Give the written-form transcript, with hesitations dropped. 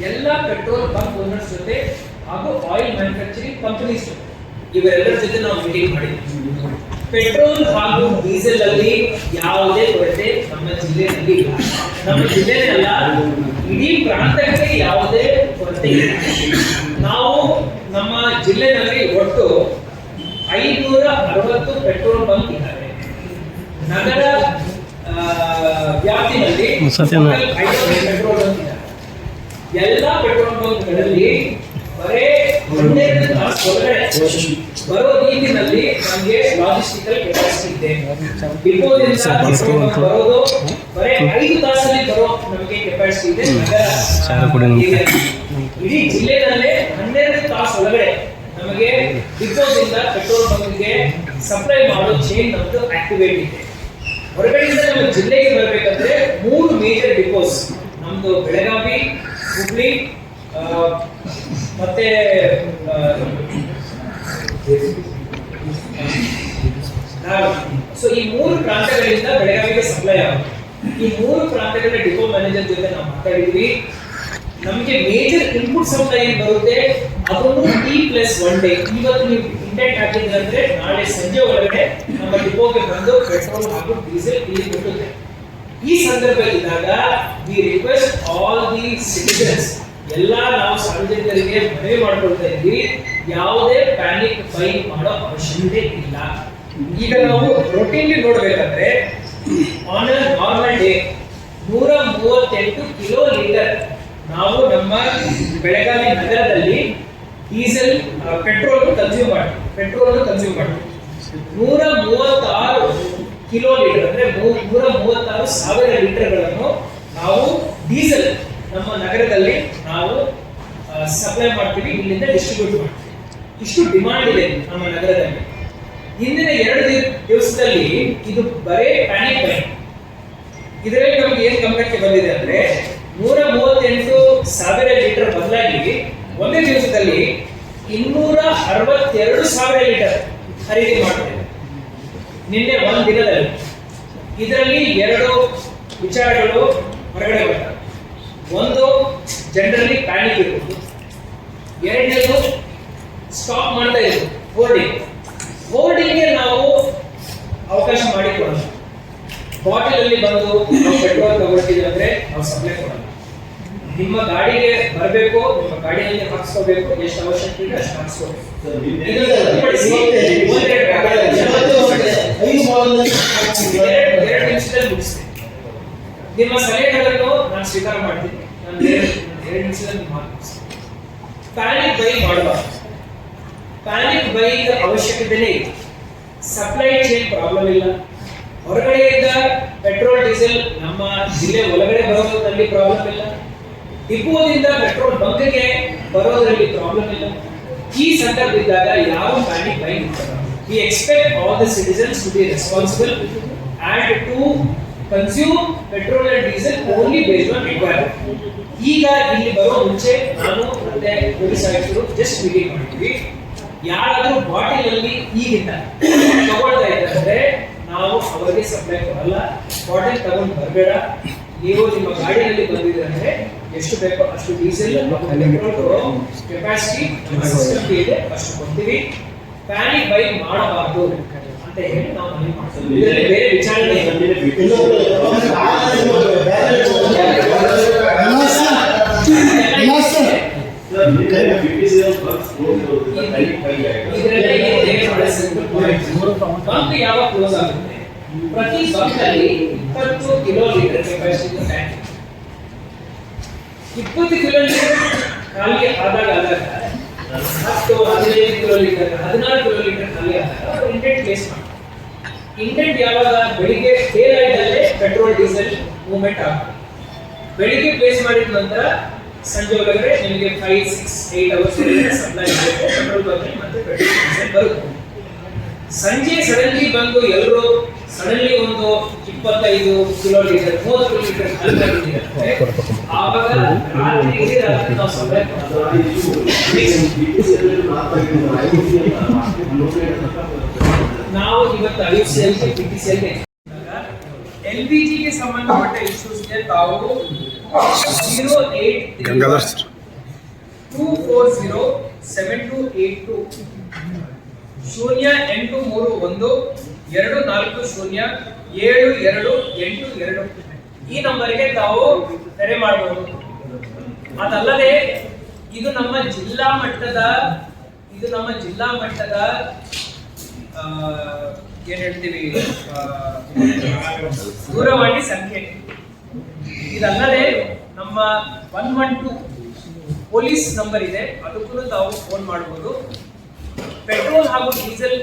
ಎಲ್ಲ petrol bunk owners ಜೊತೆ ಹಾಗೂ ಆಯಿಲ್ ಮ್ಯಾನುಫ್ಯಾಕ್ಚರಿಂಗ್ ಕಂಪನೀಸ್ ಜೊತೆ ಇವರೆಲ್ಲರ ಜೊತೆ ನಾವು ಮೀಟಿಂಗ್ ಮಾಡಿದ್ವಿ. ಪೆಟ್ರೋಲ್ ಹಾಗೂ ಡೀಸೆಲ್ ಅಲ್ಲಿ ಯಾವುದೇ ಕೊರತೆ ನಮ್ಮ ಜಿಲ್ಲೆಯಲ್ಲಿ ಇಲ್ಲ. ನಮ್ಮ ಜಿಲ್ಲೆಯಲ್ಲ, ಇಡೀ ಪ್ರಾಂತಕ್ಕೆ ಯಾವುದೇ ಕೊರತೆ ಇಲ್ಲ. ನಾವು ನಮ್ಮ ಜಿಲ್ಲೆಯಲ್ಲಿ ಒಟ್ಟು 560 ಪೆಟ್ರೋಲ್ ಬಂಕ್ ಇದ್ದಾವೆ. ನಗರ ವ್ಯಾಪ್ತಿನಲ್ಲಿ ಪೆಟ್ರೋಲ್ ಬಂಕ್ ಇದ್ದಾವೆ. ಎಲ್ಲ ಪೆಟ್ರೋಲ್ ಬಂಕ್ಗಳಲ್ಲಿ ಬರೇ 12 ತಾಸು ಒಳಗಡೆ ಬರೋ ರೀತಿಯಲ್ಲಿ ನಮಗೆ ಲಾಜಿಸ್ಟಿಕಲ್ ಕೆಪಾಸಿಟಿ ಇದೆ. ಡಿಪೋದಿಂದ ಬರೋದು ಬರೇ 5 ತಾಸಲ್ಲಿ ಬರೋ ನಮಗೆ ಕೆಪಾಸಿಟಿ ಇದೆ. ಇಡೀ ಜಿಲ್ಲೆಯಲ್ಲೇ 12 ತಾಸು ಒಳಗಡೆ ನಮಗೆ ಡಿಪೋದಿಂದ ಪೆಟ್ರೋಲ್ ಬಂಕ್ಗೆ ಸಪ್ಲೈ ಮಾಡೋ ಚೈನ್ ನಮ್ದು ಆಕ್ಟಿವೇಟ್ ಇದೆ. ಹೊರಗಡೆಯಿಂದ ನಮ್ಮ ಜಿಲ್ಲೆಗೆ ಬರಬೇಕಂದ್ರೆ 3 ಮೇಜರ್ ಡಿಪೋಸ್ ನಮ್ದು ಬೆಳಗಾವಿ, ಹುಬ್ಳಿ ಮತ್ತೆ ಸೊ ಈ 3 ಪ್ರಾಂತಗಳಿಂದ ಬೆಳಗಾವಿಗೆ ಸಪ್ಲೈ ಆಗುತ್ತೆ. ಈ 3 ಪ್ರಾಂತಗಳ ಡಿಪೋ ಮ್ಯಾನೇಜರ್ ಜೊತೆ ನಾವು ಮಾತಾಡಿದ್ವಿ. ನಮಗೆ ಮೇಜರ್ ಇನ್ಪುಟ್ ಸಪ್ಲೈ ಏನು ಬರುತ್ತೆ ಅದನ್ನು T+1 ಡೇ ಇವತ್ತು ನೀವು ಇಂಟೆಂಟ್ ಹಾಕಿದ್ರೆ ನಾಳೆ ಸಂಜೆ ಒಳಗಡೆ ನಮ್ಮ ಡಿಪೋಗೆ ಬಂದು ಪೆಟ್ರೋಲ್ ಹಾಗೂ ಡೀಸೆಲ್ ಇಲ್ಲಿ ಕೊಡುತ್ತೆ. ಈ ಸಂದರ್ಭದಲ್ಲಿದ್ದಾಗ we request all the citizens, ಎಲ್ಲ ನಾವು ಸಾರ್ವಜನಿಕರಿಗೆ ಮನವಿ ಮಾಡ್ಕೊಳ್ತಾ ಇದ್ವಿ, ಯಾವುದೇ ಪ್ಯಾನಿಕ್ ಬೈ ಮಾಡೋ ಅವಶ್ಯಕತೆ ಇಲ್ಲ. ಈಗ ನಾವು ರೊಟೀನ್ಲಿ ನೋಡ್ಬೇಕಂದ್ರೆ on a normal day 138 kilo litre ನಾವು ನಮ್ಮ ಬೆಳಗಾವಿ ನಗರದಲ್ಲಿ ಡೀಸೆಲ್ ಪೆಟ್ರೋಲ್ ಕನ್ಸ್ಯೂಮ್ ಮಾಡ್ತೀವಿ. 136 ಕಿಲೋ ಲೀಟರ್ ಅಂದ್ರೆ 136 ಸಾವಿರ ಲೀಟರ್ಗಳನ್ನು ನಾವು ಡೀಸೆಲ್ ನಮ್ಮ ನಗರದಲ್ಲಿ ನಾವು ಸಪ್ಲೈ ಮಾಡ್ತೀವಿ, ಇಲ್ಲಿಂದ ಡಿಸ್ಟ್ರಿಬ್ಯೂಟ್ ಮಾಡ್ತೀವಿ. ಇಷ್ಟು ಡಿಮಾಂಡ್ ಇದೆ ನಮ್ಮ ನಗರದಲ್ಲಿ. ಹಿಂದಿನ 2 ದಿವಸದಲ್ಲಿ ಇದು ಬರೇ ಪ್ಯಾನಿಕ್ ಬೈ. ಇದರಲ್ಲಿ ನಮ್ಗೆ ಏನ್ ಗಮನಕ್ಕೆ ಬಂದಿದೆ ಅಂದ್ರೆ 138 ಸಾವಿರ ಲೀಟರ್ ಬದಲಾಗಿ ಒಂದೇ ದಿವಸದಲ್ಲಿ 262 ಸಾವಿರ ಲೀಟರ್ ಖರೀದಿ ಮಾಡ್ತೇವೆ ನಿನ್ನೆ ಒಂದು ದಿನದಲ್ಲಿ. ಇದರಲ್ಲಿ 2 ವಿಚಾರಗಳು ಹೊರಗಡೆ ಬರ್ತವೆ. ಒಂದು, ಜನರಲ್ಲಿ ಪ್ಯಾನಿಕ್ ಇರುವುದು. ಎರಡನೇದು, ಸ್ಟಾಪ್ ಮಾಡ್ತಾ ಇರೋದು ಹೋರ್ಡಿಂಗ್ಗೆ ನಾವು ಅವಕಾಶ ಮಾಡಿಕೊಡೋಣ. ಬಾಟಲ್ ಅಲ್ಲಿ ಬಂದು ನಾವು ಪೆಟ್ರೋಲ್ ತಗೊಳ್ತೀವಿ ಅಂದ್ರೆ ನಾವು ಸಪ್ಲೈ ಕೊಡೋಣ. ನಿಮ್ಮ ಗಾಡಿಗೆ ಬರಬೇಕು, ನಿಮ್ಮ ಗಾಡಿಯಲ್ಲಿ ಹಾಕ್ಸ್ಕೋಬೇಕು, ಎಷ್ಟು ಅವಶ್ಯಕ ಇದೆ ಅಷ್ಟು ಹಾಕ್ಸ್ಕೋಬೇಕು. ಎರಡು ನಿಮಿಷದಲ್ಲಿ ಮುಗಿಸ್ತೇನೆ. ನಿಮ್ಮ ಸಲಹೆಗಳನ್ನು ನಾನು ಸ್ವೀಕಾರ ಮಾಡ್ತೀನಿ. ನಾನು 2 ನಿಮಿಷದಲ್ಲಿ ಮಾತನಾಡ್ತೀನಿ. ಪ್ಯಾನಿಕ್ ಬೈ ಮಾಡಬಾರ್ದು. ಪ್ಯಾನಿಕ್ ಬೈ ಅವಶ್ಯಕತೆನೇ ಇಲ್ಲ. ಸಪ್ಲೈ ಚೈನ್ ಪ್ರಾಬ್ಲಮ್ ಇಲ್ಲ. ಹೊರಗಡೆಯಿಂದ ಪೆಟ್ರೋಲ್ ಡೀಸೆಲ್ ನಮ್ಮ ಜಿಲ್ಲೆ ಒಳಗಡೆ ಬರೋದ್ರಲ್ಲಿ ಪ್ರಾಬ್ಲಮ್ ಇಲ್ಲ. ಡಿಪೋದಿಂದ ಪೆಟ್ರೋಲ್ ಬಂಕ್ಗೆ ಬರೋದ್ರಲ್ಲಿ ಪ್ರಾಬ್ಲಮ್ ಇಲ್ಲ. ಈ ಸಂದರ್ಭ ಇದ್ದಾಗ ಯಾವ ಪ್ಯಾನಿಕ್ ಬೈ ಮಾಡಬಾರ್ದು. We expect all the citizens to be responsible and to consume petrol and diesel only based on requirement. ಈಗ ಇಲ್ಲಿ ಬರೋ ಮುಂಚೆ ನಾನು ಮತ್ತೆ ಪೊಲೀಸ್ ಆಯುಕ್ತರು ಜಸ್ಟ್ ಮೀಟಿಂಗ್ ಮಾಡಿದ್ವಿ. ಯಾರಾದ್ರೂ ಬಾಟಲ್ ಅಲ್ಲಿ ಈಗಿಂದ ತಗೊಳ್ತಾ ಇದ್ದಾರೆ ನಾವು ಅವರಿಗೆ ಸಪ್ಲೈ ಕೊಡಲ್ಲ. ಬಾಟಲ್ ತಗೊಂಡು ಬರಬೇಡ. ನೀವು ನಿಮ್ಮ ಗಾಡಿಯಲ್ಲಿ ಬಂದಿದ್ರೆ ಅಂದ್ರೆ ಎಷ್ಟು ಬೇಕೋ ಅಷ್ಟು ಡೀಸೆಲ್ ಪೆಟ್ರೋಲ್ ಕೆಪಾಸಿಟಿ ನಮ್ಮ ಸಿಸ್ಟಮ್ಗೆ ಇದೆ, ಅಷ್ಟು ಕೊಡ್ತೀವಿ. ಪ್ಯಾನಿಕ್ ಬೈ ಮಾಡಬಾರ್ದು ಅಂತ ಹೇಳಿ ನಾವು ಮನವಿ ಮಾಡ್ತೀವಿ. ಇದರಲ್ಲಿ ಬೇರೆ ವಿಚಾರಣೆ ಬಂಕ್ ಯಾವಾಗ ಕ್ಲೋಸ್ ಆಗುತ್ತೆ? ಪ್ರತಿ ಬಂಕ್ ಅಲ್ಲಿ 20 kilo litre capacity tank. 20 kilo litre ಖಾಲಿ ಆದಾಗ 10, 15 ಕಿಲೋ ಲೀಟರ್, 16 ಕಿಲೋ ಲೀಟರ್ ಖಾಲಿ ಆದಾಗ ಇಂಡೆಂಟ್ ಪ್ಲೇಸ್ ಮಾಡ್ತಾರೆ. ಇಂಡೆಂಟ್ ಯಾವಾಗ? ಬೆಳಿಗ್ಗೆ ಡೇ ಲೈಟ್ ಅಲ್ಲೇ ಪೆಟ್ರೋಲ್ ಡೀಸೆಲ್ ಮೂವ್ಮೆಂಟ್ ಆಗುತ್ತೆ. ಬೆಳಿಗ್ಗೆ ಪ್ಲೇಸ್ ಮಾಡಿದ ನಂತರ ಸಂಜೆ ಒಳಗಡೆ ನಿಮಗೆ 5, 6, 8 ಅವರ್ಸ್ ಸಪ್ಲೈ ಆಗುತ್ತೆ ಪೆಟ್ರೋಲ್ ಬಂಕ್ ಮತ್ತೆ ಪೆಟ್ರೋಲ್ ಡೀಸೆಲ್ ಬರುತ್ತೆ. ಸಂಜೆ ಸಡನ್ಲಿ ಬಂದು ಎಲ್ಲರೂ ಸಡನ್ಲಿ ಒಂದು 25 ಕಿಲೋ ಲೀಟರ್ 30 ಕಿಲೋ ಲೀಟರ್ ಖಾಲಿ ಆಗಿರುತ್ತೆ. ಆವಾಗ ರಾತ್ರಿ ಇಡೀ ರಾತ್ರಿ ನಾವು ಸಪ್ಲೈ ನಾವು ಇವತ್ತು IOCL PTCL LPG ಗೆ ಸಂಬಂಧಪಟ್ಟ ಇಶ್ಯೂಸ್ಗೆ ತಾವು ಗಂಗಾಧರ್ ಸರ್ 2407282 0831240782 ಈ ನಂಬರ್ಗೆ ತಾವು ಕರೆ ಮಾಡಬಹುದು. ಅದಲ್ಲದೆ ಇದು ನಮ್ಮ ಜಿಲ್ಲಾ ಮಟ್ಟದ ಏನ್ ಹೇಳ್ತೀವಿ ದೂರವಾಣಿ ಸಂಖ್ಯೆ. ಇದಲ್ಲದೆ ನಮ್ಮ 112 ಪೊಲೀಸ್ ನಂಬರ್ ಇದೆ, ಅದಕ್ಕೂ ತಾವು ಫೋನ್ ಮಾಡಬಹುದು. ಪೆಟ್ರೋಲ್ ಹಾಗೂ ಡೀಸೆಲ್